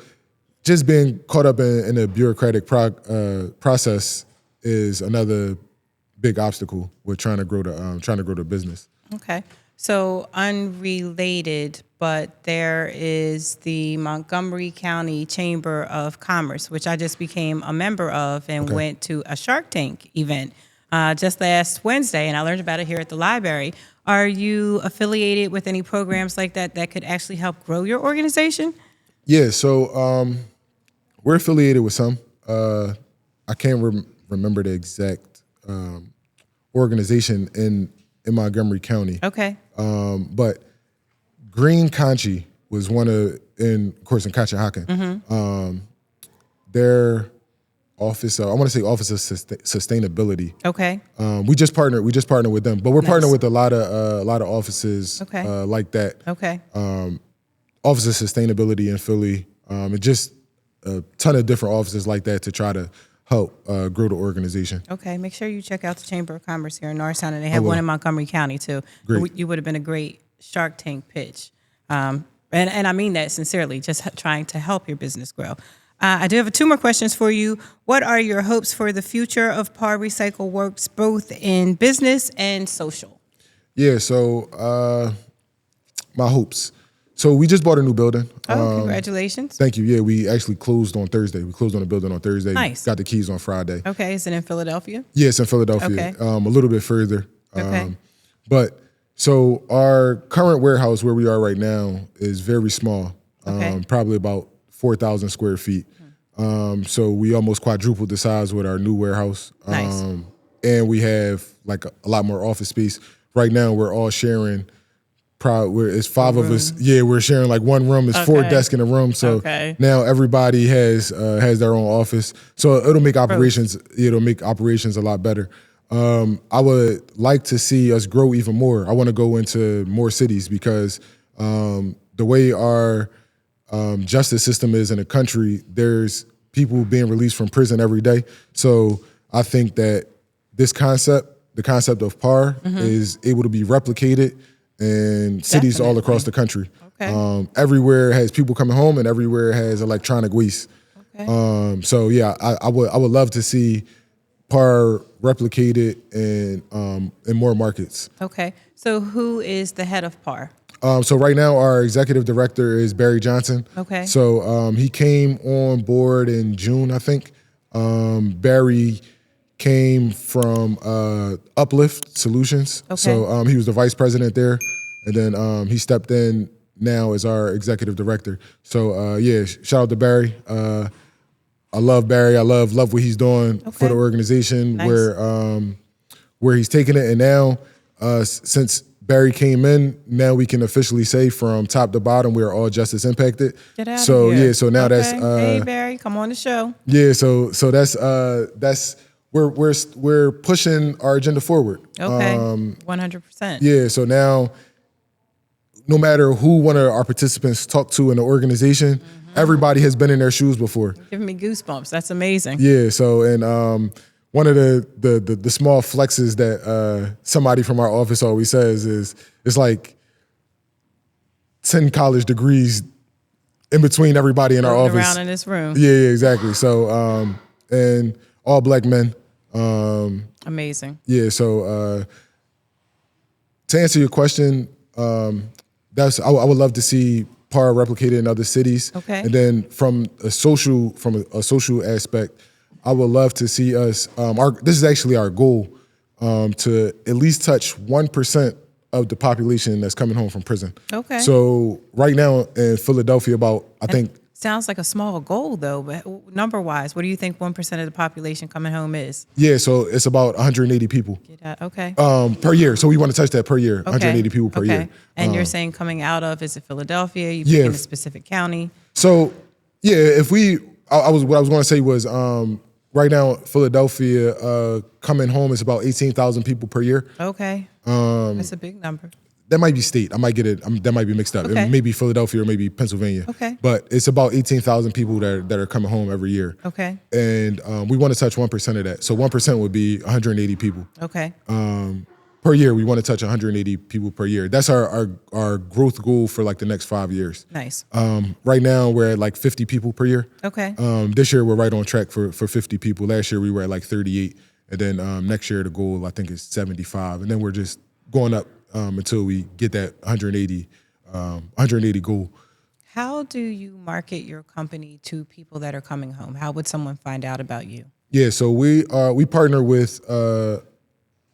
just being caught up in a bureaucratic process is another big obstacle with trying to grow the business. Okay. So unrelated, but there is the Montgomery County Chamber of Commerce, which I just became a member of and went to a Shark Tank event just last Wednesday, and I learned about it here at the library. Are you affiliated with any programs like that that could actually help grow your organization? Yeah, so we're affiliated with some. I can't remember the exact organization in Montgomery County. Okay. But Green Conchi was one of, and of course in Conshohocken, their office, I want to say Office of Sustainability. Okay. We just partnered with them, but we're partnering with a lot of offices like that. Okay. Office of Sustainability in Philly, and just a ton of different offices like that to try to help grow the organization. Okay, make sure you check out the Chamber of Commerce here in Norristown, and they have one in Montgomery County too. Great. You would have been a great Shark Tank pitch, and I mean that sincerely. Just trying to help your business grow. I do have 2 more questions for you. What are your hopes for the future of Par Recycle Works, both in business and social? Yeah, so my hopes. So we just bought a new building. Oh, congratulations. Thank you. Yeah, we actually closed on Thursday. We closed on the building on Thursday. Nice. Got the keys on Friday. Okay, is it in Philadelphia? Yeah, it's in Philadelphia. Okay. A little bit further. Okay. But so our current warehouse where we are right now is very small. Probably about 4,000 square feet. So we almost quadrupled the size with our new warehouse. Nice. And we have like a lot more office space. Right now we're all sharing. It's 5 of us. Yeah, we're sharing like one room. It's 4 desks in a room. So now everybody has their own office. So it'll make operations. It'll make operations a lot better. I would like to see us grow even more. I want to go into more cities because the way our justice system is in the country, there's people being released from prison every day. So I think that this concept, the concept of PAR, is able to be replicated in cities all across the country. Okay. Everywhere has people coming home, and everywhere has electronic waste. Okay. So yeah, I would love to see PAR replicated in more markets. Okay. So who is the head of PAR? So right now, our executive director is Barry Johnson. Okay. So he came on board in June, I think. Barry came from Uplift Solutions. Okay. So he was the vice president there, and then he stepped in now as our executive director. So yeah, shout out to Barry. I love Barry. I love what he's doing for the organization, Nice. where he's taking it, and now since Barry came in, now we can officially say from top to bottom we are all justice impacted. Get out So of here. yeah, so now Okay. that's hey Barry, come on the show. yeah, so that's we're pushing our agenda forward. Okay. 100%. Yeah, so now no matter who one of our participants talk to in the organization, everybody has been in their shoes before. Giving me goosebumps. That's amazing. Yeah, so and one of the small flexes that somebody from our office always says is it's like 10 college degrees in between everybody in our Floating office. around in this room. Yeah, exactly. So and all black men. Amazing. Yeah, so to answer your question, I would love to see PAR replicated in other cities. Okay. And then from a social aspect, I would love to see us. This is actually our goal, to at least touch 1% of the population that's coming home from prison. Okay. So right now in Philadelphia, I think. Sounds like a small goal though, but number-wise, what do you think 1% of the population coming home is? Yeah, so it's about 180 people. Get out. Okay. Per year. So we want to touch that per year, 180 people per year. And you're saying coming out of, is it Philadelphia? You Yeah. picking a specific county? So yeah, if we, what I was going to say was right now Philadelphia coming home is about 18,000 people per year. Okay. That's a big number. That might be state. I might get it. That might be mixed up. Okay. It may be Philadelphia or maybe Pennsylvania. Okay. But it's about 18,000 people that are coming home every year. Okay. And we want to touch 1% of that. So 1% would be 180 people. Okay. Per year, we want to touch 180 people per year. That's our growth goal for like the next 5 years. Nice. Right now, we're at like 50 people per year. Okay. This year, we're right on track for 50 people. Last year, we were at like 38. And then next year, the goal, I think, is 75. And then we're just going up until we get that 180 goal. How do you market your company to people that are coming home? How would someone find out about you? Yeah, so we partner with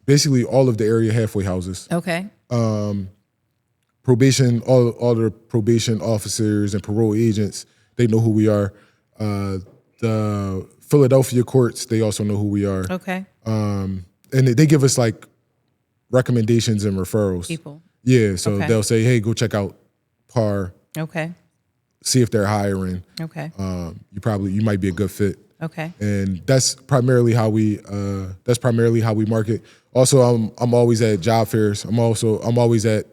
basically all of the area halfway houses. Okay. Probation, all the probation officers and parole agents, they know who we are. The Philadelphia courts, they also know who we are. Okay. And they give us like recommendations and referrals. People. Yeah, so Okay. they'll say, hey, go check out PAR, Okay. see if they're hiring. Okay. You might be a good fit. Okay. And that's primarily how we market. Also, I'm always at job fairs. I'm always at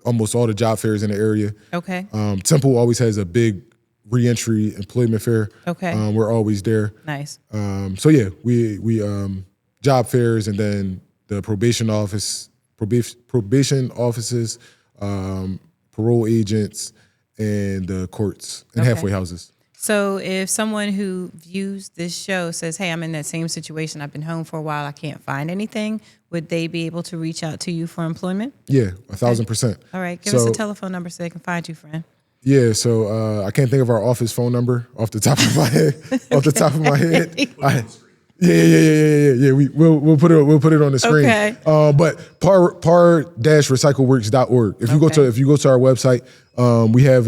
almost all the job fairs in the area. Okay. Temple always has a big reentry employment fair. Okay. We're always there. Nice. So yeah, we job fairs, and then the probation offices, parole agents, and the courts and Okay. halfway houses. So if someone who views this show says, hey, I'm in that same situation, I've been home for a while, I can't find anything, would they be able to reach out to you for employment? Yeah, 1,000%. All right. Give us a telephone number so they can find you, friend. Yeah, so I can't think of our office phone number off the top of my head. Yeah. We'll put it on the screen. Okay. But par-recycleworks.org. If you go to our website, we have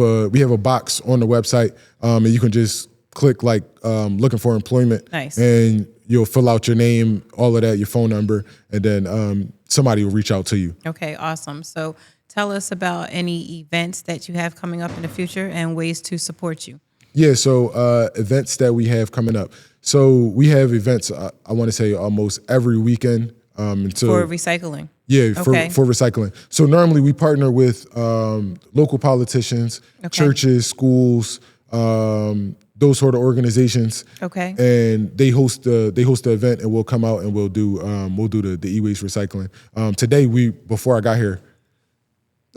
a box on the website, and you can just click like looking for employment. Nice. And you'll fill out your name, all of that, your phone number, and then somebody will reach out to you. Okay, awesome. So tell us about any events that you have coming up in the future and ways to support you. Yeah, so events that we have coming up. So we have events, I want to say almost every weekend. For recycling. Yeah, Okay. for recycling. So normally we partner with local politicians, churches, schools, those sort of organizations. Okay. And they host the event, and we'll come out and we'll do the e-waste recycling. Today before I got here.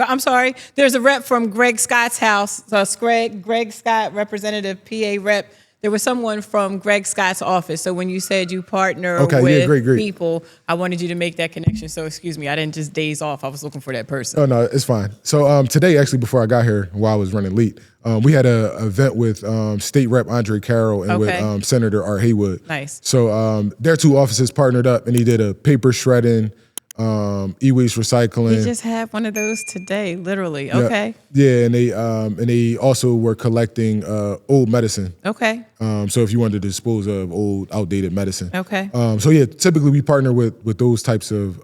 I'm sorry. There's a rep from Greg Scott's house. So it's Greg Scott, representative, PA rep. There was someone from Greg Scott's office. So when you said you partner with great. people, I wanted you to make that connection. So excuse me, I didn't just daze off. I was looking for that person. Oh, no, it's fine. So today, actually, before I got here, while I was running late, we had an event with State Rep Andre Carroll and with Senator Art Haywood. Nice. So their two offices partnered up, and he did a paper shredding, e-waste recycling. We just had one of those today, literally. Okay. Yeah, and they also were collecting old medicine. Okay. So if you wanted to dispose of old, outdated medicine. Okay. So yeah, typically we partner with those types of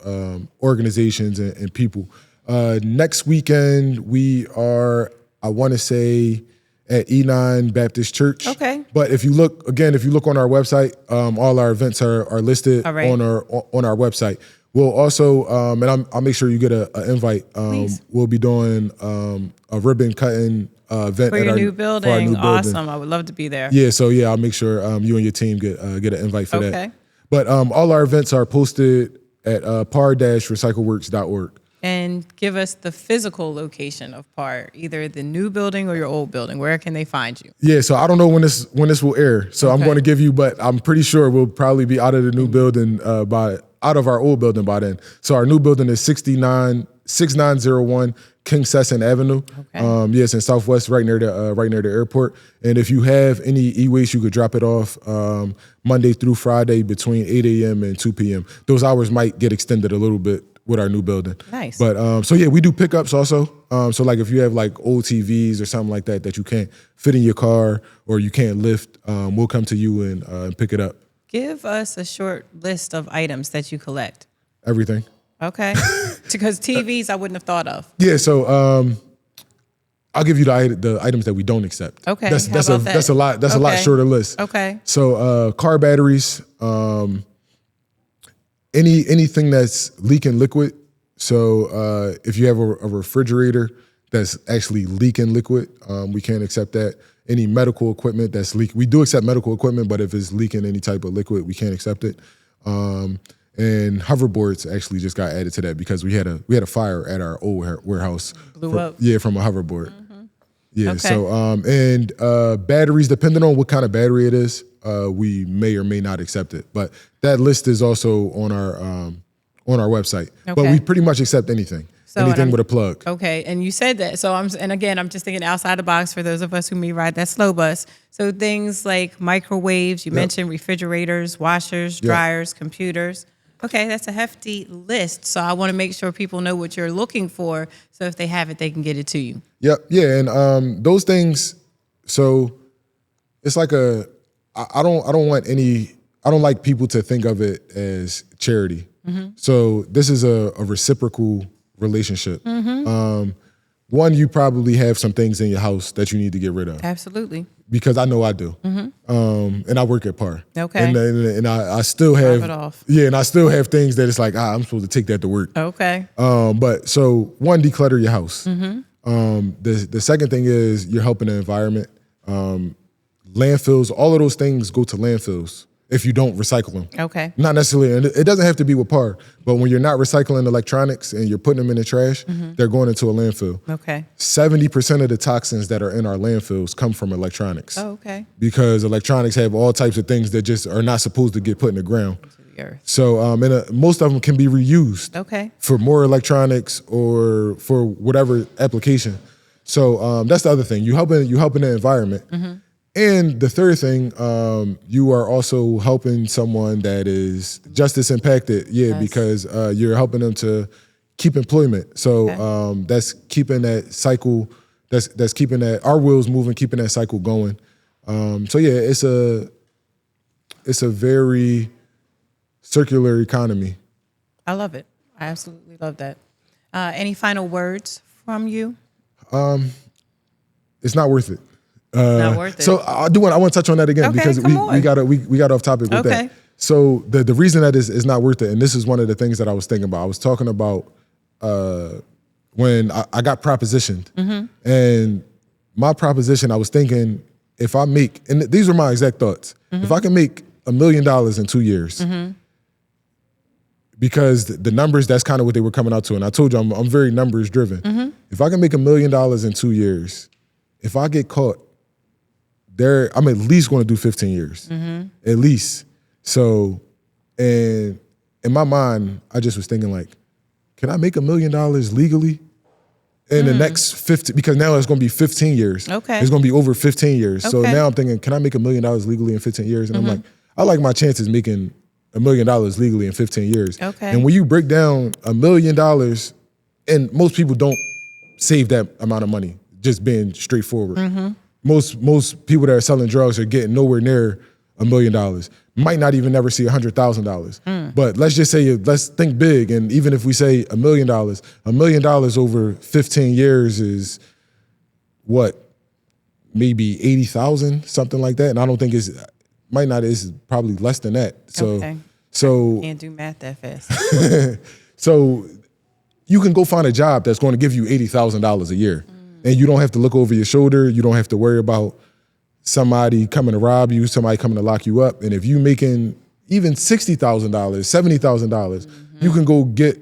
organizations and people. Next weekend we are, I want to say, at E9 Baptist Church. Okay. But if you look on our website, all our events are listed on our website. We'll also, and I'll make sure you get an invite. We'll be doing a ribbon cutting event for your new building. Awesome! I would love to be there. Yeah, so yeah, I'll make sure you and your team get an invite for that. Okay. But all our events are posted at par-recycleworks.org. And give us the physical location of PAR, either the new building or your old building. Where can they find you? Yeah, so I don't know when this will air. So I'm going to give you, but I'm pretty sure we'll probably be out of the new building out of our old building by then. So our new building is 6901 King Sesson Avenue. Okay. Yes, in Southwest, right near the airport. And if you have any e-waste, you could drop it off Monday through Friday between 8 a.m. and 2 p.m. Those hours might get extended a little bit with our new building. Nice. But so yeah, we do pickups also. So like if you have like old TVs or something like that you can't fit in your car or you can't lift, we'll come to you and pick it up. Give us a short list of items that you collect. Everything. Okay. Because TVs I wouldn't have thought of. Yeah, so I'll give you the items that we don't accept. Okay. That's a lot shorter list. Okay. So car batteries, anything that's leaking liquid. So if you have a refrigerator that's actually leaking liquid, we can't accept that. Any medical equipment that's leaking, we do accept medical equipment, but if it's leaking any type of liquid, we can't accept it. And hoverboards actually just got added to that because we had a fire at our old warehouse. Blew up. Yeah, from a hoverboard. Mm-hmm. Yeah. Okay. So and batteries, depending on what kind of battery it is, we may or may not accept it. But that list is also on our website. Okay. But we pretty much accept anything. So anything with a plug. Okay, and you said that. So I'm just thinking outside the box for those of us who may ride that slow bus. So things like microwaves, you mentioned refrigerators, washers, dryers, computers. Okay, that's a hefty list. So I want to make sure people know what you're looking for. So if they have it, they can get it to you. Yep. Yeah, and those things. So it's like I don't like people to think of it as charity. Mm-hmm. So this is a reciprocal relationship. Mm-hmm. One, you probably have some things in your house that you need to get rid of. Absolutely. Because I know I do. Mm-hmm. And I work at PAR. Okay. And I still have. Drop it off. Yeah, and I still have things that it's like, I'm supposed to take that to work. Okay. But so one, declutter your house. Mm-hmm. The second thing is you're helping the environment. Landfills, all of those things go to landfills if you don't recycle them. Okay. Not necessarily, and it doesn't have to be with PAR, but when you're not recycling electronics and you're putting them in the trash, they're going into a landfill. Okay. 70% of the toxins that are in our landfills come from electronics. Oh, okay. Because electronics have all types of things that just are not supposed to get put in the ground. Into the earth. So, most of them can be reused. Okay. For more electronics or for whatever application. So that's the other thing. You helping the environment. Mm-hmm. And the third thing, you are also helping someone that is justice impacted. Yeah, yes. Because you're helping them to keep employment. So that's keeping that cycle. That's keeping our wheels moving, keeping that cycle going. So yeah, it's a very circular economy. I love it. I absolutely love that. Any final words from you? It's not worth it. Not worth it. So I want to touch on that again because we got off topic with that. So the reason that is not worth it, and this is one of the things that I was thinking about. I was talking about when I got propositioned, and my proposition, I was thinking, if I make, and these are my exact thoughts, if I can make $1 million in 2 years, because the numbers, that's kind of what they were coming out to. And I told you, I'm very numbers driven. If I can make $1 million in 2 years, if I get caught, I'm at least going to do 15 years, at least. So, and in my mind, I just was thinking like, can I make $1 million legally in the next 50, because now it's going to be 15 years. Okay. It's going to be over 15 years. So now I'm thinking, can I make $1 million legally in 15 years? And I'm like, I like my chances making $1 million legally in 15 years. Okay. And when you break down $1 million, and most people don't save that amount of money, just being straightforward. Most people that are selling drugs are getting nowhere near $1 million. Might not even ever see $100,000. But let's just say, let's think big. And even if we say $1 million, $1 million over 15 years is what? Maybe 80,000, something like that. And I don't think it's probably less than that. So can't do math that fast. So you can go find a job that's going to give you $80,000 a year. And you don't have to look over your shoulder. You don't have to worry about somebody coming to rob you, somebody coming to lock you up. And if you making even $60,000, $70,000, you can go get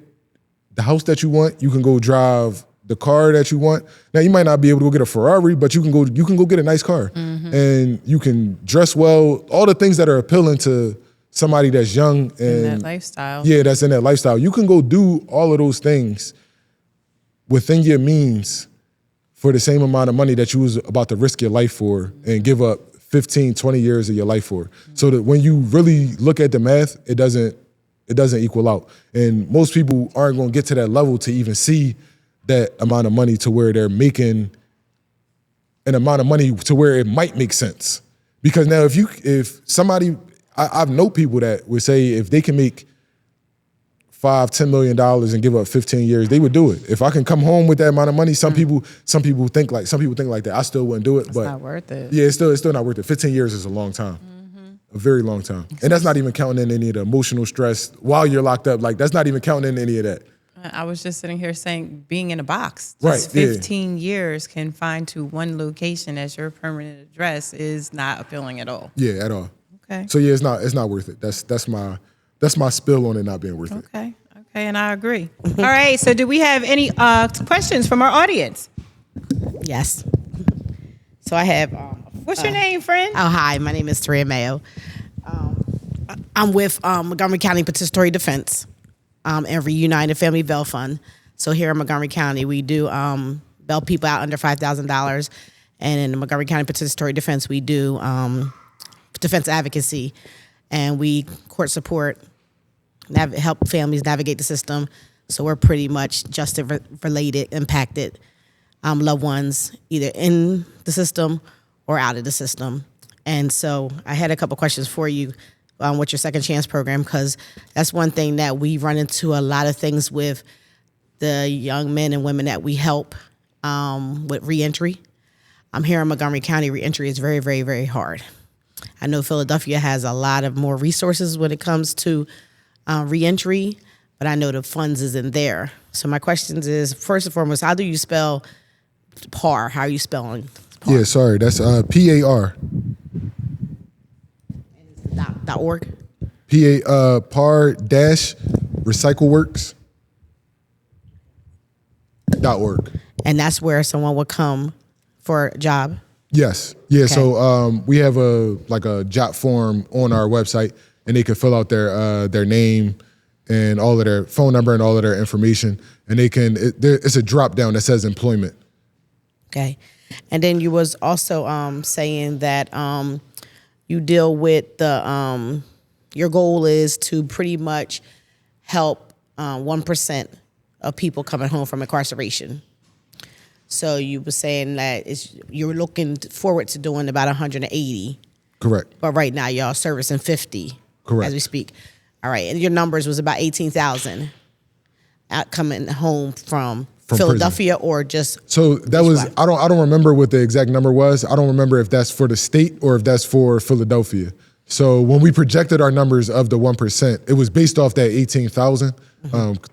the house that you want. You can go drive the car that you want. Now you might not be able to go get a Ferrari, but you can go get a nice car, and you can dress well. All the things that are appealing to somebody that's young and in that lifestyle. Yeah, that's in that lifestyle. You can go do all of those things within your means for the same amount of money that you was about to risk your life for and give up 15, 20 years of your life for. So that when you really look at the math, it doesn't equal out. And most people aren't going to get to that level to even see that amount of money to where they're making an amount of money to where it might make sense. Because now if somebody, I've known people that would say if they can make $5-10 million and give up 15 years, they would do it. If I can come home with that amount of money, some people think like that. I still wouldn't do it. It's but not worth it. Yeah, it's still not worth it. 15 years is a long time. A very long time. And that's not even counting in any of the emotional stress while you're locked up. Like, that's not even counting in any of that. I was just sitting here saying being in a box. Right. Just 15 years confined to one location as your permanent address is not appealing at all. Yeah, at all. Okay. So yeah, it's not worth it. That's my spill on it not being worth it. Okay, and I agree. All right, so do we have any questions from our audience? Yes. So I have. What's your name, friend? Oh, hi. My name is Taria Mayo. I'm with Montgomery County Participatory Defense and Reunited Family Bail Fund. So here in Montgomery County, we do bail people out under $5,000. And in the Montgomery County Participatory Defense, we do defense advocacy. And we court support, help families navigate the system. So we're pretty much justice-related, impacted loved ones, either in the system or out of the system. And so I had a couple questions for you with your Second Chance program, because that's one thing that we run into a lot of things with the young men and women that we help with reentry. Here in Montgomery County, reentry is very, very, very hard. I know Philadelphia has a lot of more resources when it comes to reentry, but I know the funds isn't there. So my questions is, first and foremost, how do you spell PAR? How are you spelling PAR? Yeah, sorry, that's PAR. .org? par-recycleworks.org. And that's where someone would come for a job? Yes. Yeah. Okay. So we have a job form on our website, and they can fill out their name and all of their phone number and all of their information, and it's a drop down that says employment. Okay. And then you was also saying that you deal with your goal is to pretty much help 1% of people coming home from incarceration. So you were saying that you're looking forward to doing about 180. Correct. But right now y'all servicing 50. Correct. As we speak. All right. And your numbers was about 18,000 coming home from from Philadelphia or just so that was one? I don't remember what the exact number was. I don't remember if that's for the state or if that's for Philadelphia. So when we projected our numbers of the 1%, it was based off that 18,000.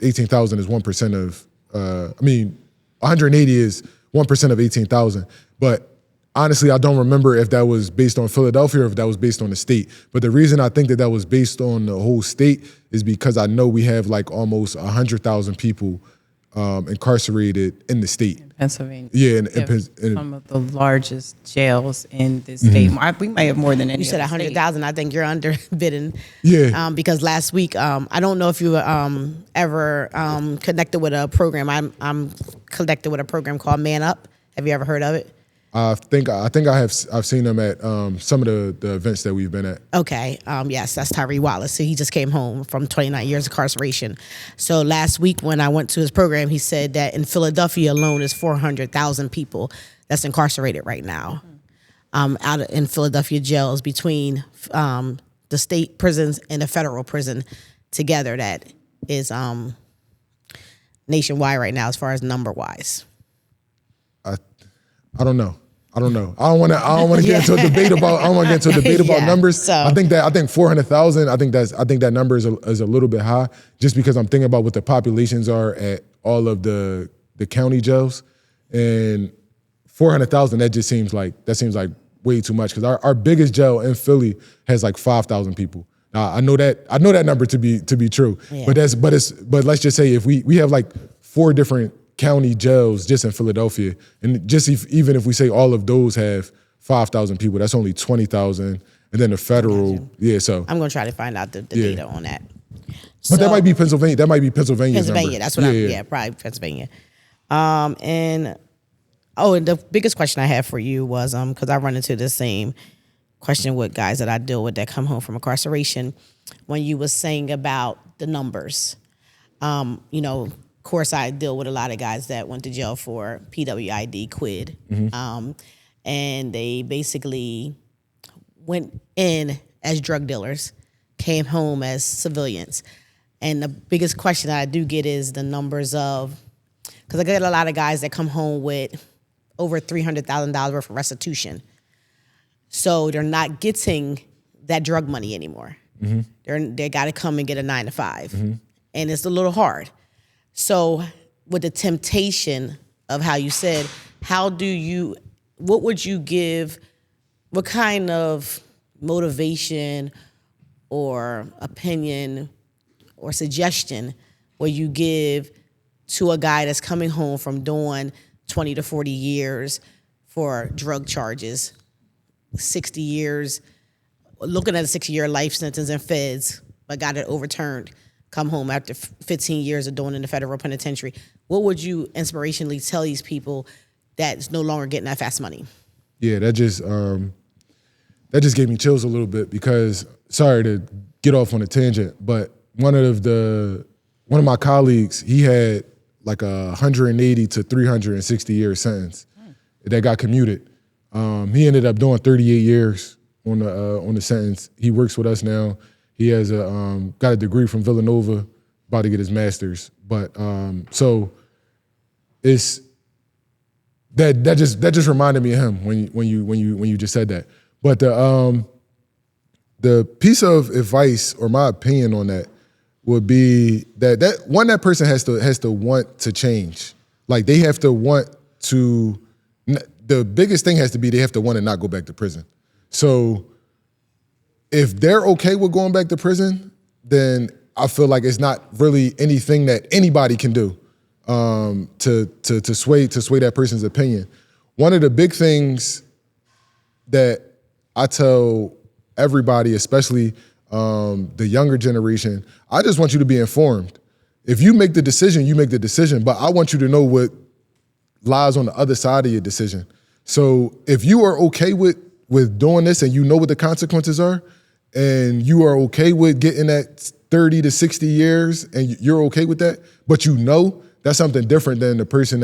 18,000 is 1% of 180 is 1% of 18,000. But honestly, I don't remember if that was based on Philadelphia or if that was based on the state. But the reason I think that that was based on the whole state is because I know we have like almost 100,000 people incarcerated in the state. Pennsylvania. Yeah, in some of the largest jails in the state. We might have more than any. You said 100,000. I think you're underbidding. Yeah. Because last week, I don't know if you ever connected with a program. I'm connected with a program called Man Up. Have you ever heard of it? I think I've seen them at some of the events that we've been at. Okay. Yes, that's Tyree Wallace. So he just came home from 29 years of incarceration. So last week when I went to his program, he said that in Philadelphia alone is 400,000 people that's incarcerated right now in Philadelphia jails between the state prisons and the federal prison together. That is nationwide right now as far as number-wise. I don't know. I don't want to get into a debate about. I don't want to get into a debate about numbers. So. I think 400,000. I think that number is a little bit high, just because I'm thinking about what the populations are at all of the county jails, and 400,000. That seems like way too much, because our biggest jail in Philly has like 5,000 people. I know that number to be true, yeah. but let's just say if we have like 4 different county jails just in Philadelphia, and just even if we say all of those have 5,000 people, that's only 20,000, and then the federal, So I'm going to try to find out the data on that. But that might be Pennsylvania. That might be Pennsylvania's Pennsylvania. number. That's what probably Pennsylvania. And the biggest question I have for you was because I run into the same question with guys that I deal with that come home from incarceration, when you was saying about the numbers. Of course, I deal with a lot of guys that went to jail for PWID, quid. And they basically went in as drug dealers, came home as civilians. And the biggest question that I do get is the numbers of, because I get a lot of guys that come home with over $300,000 worth of restitution. So they're not getting that drug money anymore. They got to come and get a 9 to 5. And it's a little hard. So with the temptation of how you said, what would you give, what kind of motivation or opinion or suggestion will you give to a guy that's coming home from doing 20 to 40 years for drug charges, 60 years, looking at a 6-year life sentence in feds, but got it overturned, come home after 15 years of doing in the federal penitentiary? What would you inspirationally tell these people that's no longer getting that fast money? Yeah, that just gave me chills a little bit, because, sorry to get off on a tangent, but one of my colleagues, he had like a 180 to 360 year sentence that got commuted. He ended up doing 38 years on the sentence. He works with us now. He has got a degree from Villanova, about to get his master's. But so it's that just reminded me of him when you just said that. But the piece of advice, or my opinion on that, would be that person has to want to change. Like, they have to want to. The biggest thing has to be they have to want to not go back to prison. So if they're okay with going back to prison, then I feel like it's not really anything that anybody can do to sway that person's opinion. One of the big things that I tell everybody, especially the younger generation, I just want you to be informed. If you make the decision, you make the decision, but I want you to know what lies on the other side of your decision. So if you are okay with doing this, and you know what the consequences are, and you are okay with getting that 30 to 60 years, and you're okay with that, but you know that's something different than the person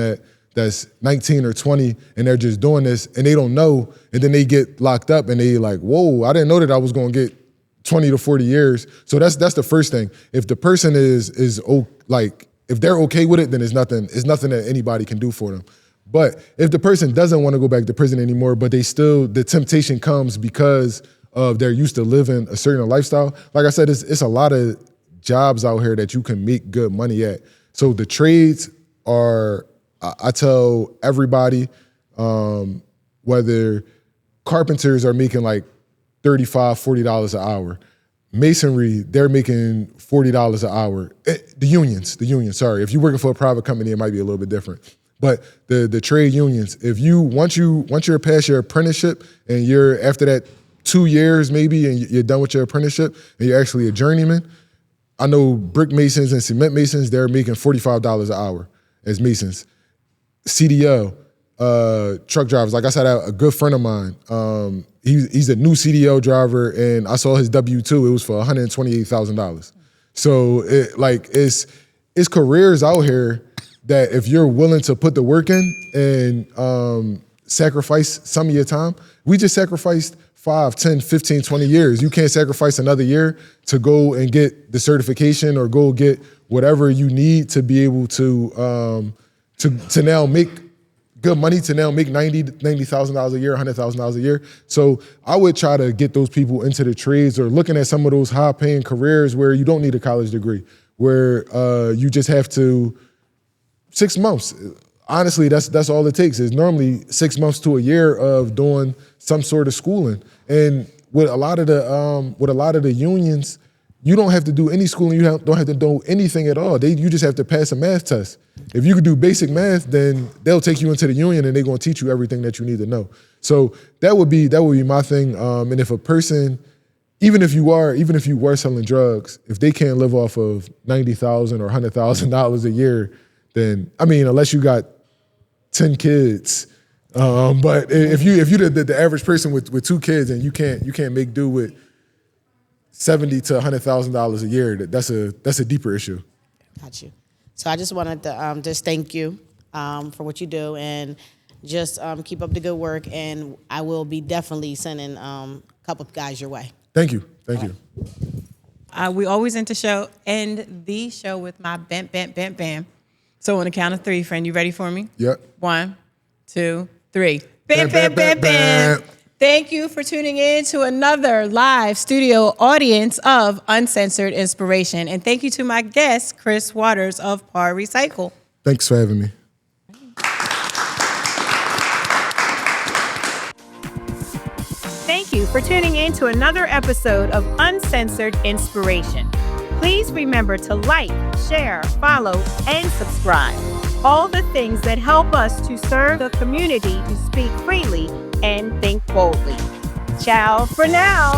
that's 19 or 20 and they're just doing this and they don't know, and then they get locked up and they like, whoa, I didn't know that I was going to get 20 to 40 years. So that's the first thing. If the person is like if they're okay with it, then it's nothing that anybody can do for them. But if the person doesn't want to go back to prison anymore, but the temptation comes because of they're used to living a certain lifestyle. Like I said, it's a lot of jobs out here that you can make good money at. So the trades are, I tell everybody, whether carpenters are making like $35, $40 an hour. Masonry, they're making $40 an hour. The unions, sorry. If you're working for a private company, it might be a little bit different. But the trade unions, once you're past your apprenticeship and you're after that 2 years maybe and you're done with your apprenticeship and you're actually a journeyman, I know brick masons and cement masons, they're making $45 an hour as masons. CDL, truck drivers, like I said, a good friend of mine, he's a new CDL driver and I saw his W-2, it was for $128,000. So it's careers out here that if you're willing to put the work in and sacrifice some of your time, we just sacrificed 5, 10, 15, 20 years. You can't sacrifice another year to go and get the certification or go get whatever you need to be able to now make good money, to now make $90,000 a year, $100,000 a year. So I would try to get those people into the trades or looking at some of those high-paying careers where you don't need a college degree, where you just have to 6 months. Honestly, that's all it takes. Is normally 6 months to a year of doing some sort of schooling. And with a lot of the unions, you don't have to do any schooling. You don't have to do anything at all. You just have to pass a math test. If you could do basic math, then they'll take you into the union and they're going to teach you everything that you need to know. So that would be my thing. And if a person, even if you were selling drugs, if they can't live off of $90,000 or $100,000 a year, then unless you got 10 kids. But if you're the average person with 2 kids and you can't make do with $70,000 to $100,000 a year, that's a deeper issue. Got you. So I just wanted to just thank you for what you do and just keep up the good work. And I will be definitely sending a couple of guys your way. Thank you. We always end the show with my bam, bam, bam, bam. So on the count of 3, friend, you ready for me? Yep. 1, 2, 3. Bam, bam, bam, bam. Thank you for tuning in to another live studio audience of Uncensored Inspiration. And thank you to my guest, Chris Waters of Par Recycle. Thanks for having me. Thank you for tuning in to another episode of Uncensored Inspiration. Please remember to like, share, follow, and subscribe. All the things that help us to serve the community to speak freely and think boldly. Ciao for now.